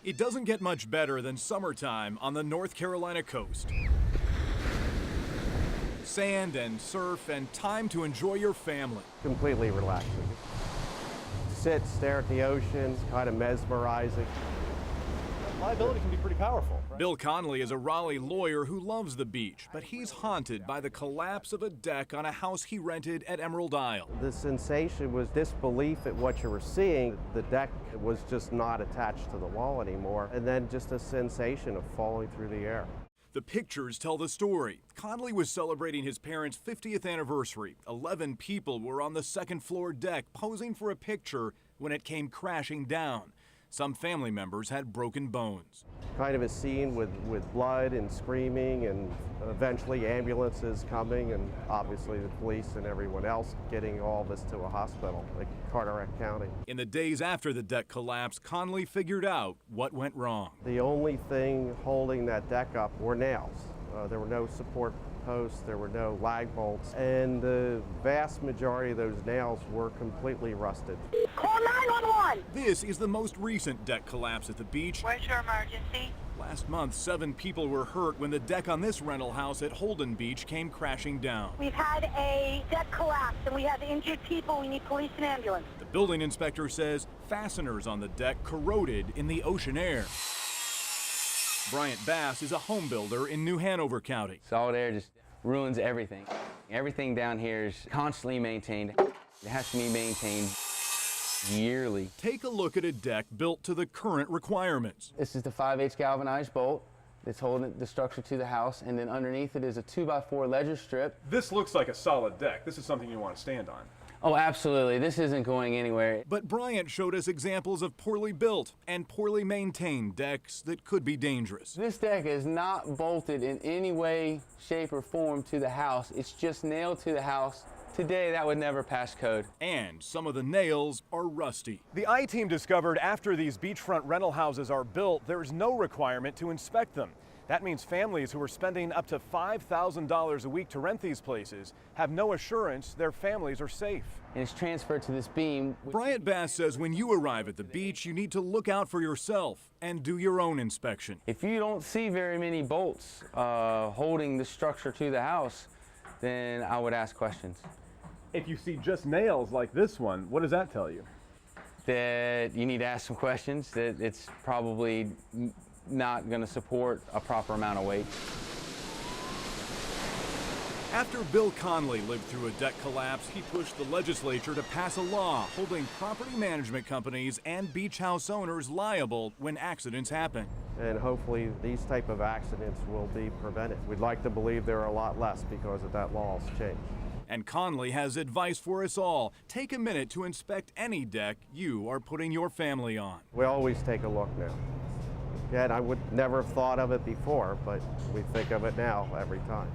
It doesn't get much better than summertime on the North Carolina coast. Sand and surf and time to enjoy your family. Completely relaxing. Sit, stare at the ocean, it's kind of mesmerizing. Liability can be pretty powerful. Right? Bill Conley is a Raleigh lawyer who loves the beach, but he's haunted by the collapse of a deck on a house he rented at Emerald Isle. The sensation was disbelief at what you were seeing. The deck was just not attached to the wall anymore, and then just a sensation of falling through the air. The pictures tell the story. Conley was celebrating his parents' 50th anniversary. 11 people were on the second floor deck posing for a picture when it came crashing down. Some family members had broken bones. Kind of a scene with blood and screaming, and eventually ambulances coming, and obviously the police and everyone else getting all this to a hospital, like Carteret County. In the days after the deck collapsed, Conley figured out what went wrong. The only thing holding that deck up were nails. There were no support posts, there were no lag bolts, and the vast majority of those nails were completely rusted. Call 911! This is the most recent deck collapse at the beach. Where's your emergency? Last month, 7 people were hurt when the deck on this rental house at Holden Beach came crashing down. We've had a deck collapse and we have injured people. We need police and ambulance. The building inspector says fasteners on the deck corroded in the ocean air. Bryant Bass is a home builder in New Hanover County. Salt air just ruins everything. Everything down here is constantly maintained. It has to be maintained yearly. Take a look at a deck built to the current requirements. This is the 5/8 galvanized bolt that's holding the structure to the house, and then underneath it is a 2x4 ledger strip. This looks like a solid deck. This is something you want to stand on. Oh, absolutely. This isn't going anywhere. But Bryant showed us examples of poorly built and poorly maintained decks that could be dangerous. This deck is not bolted in any way, shape, or form to the house. It's just nailed to the house. Today, that would never pass code. And some of the nails are rusty. The I-Team discovered after these beachfront rental houses are built, there is no requirement to inspect them. That means families who are spending up to $5,000 a week to rent these places have no assurance their families are safe. And it's transferred to this beam. Bryant Bass says when you arrive at the beach, you need to look out for yourself and do your own inspection. If you don't see very many bolts holding the structure to the house, then I would ask questions. If you see just nails like this one, what does that tell you? That you need to ask some questions, that it's probably not going to support a proper amount of weight. After Bill Conley lived through a deck collapse, he pushed the legislature to pass a law holding property management companies and beach house owners liable when accidents happen. And hopefully these type of accidents will be prevented. We'd like to believe there are a lot less because of that law's change. And Conley has advice for us all. Take a minute to inspect any deck you are putting your family on. We always take a look now. Yeah, and I would never have thought of it before, but we think of it now every time.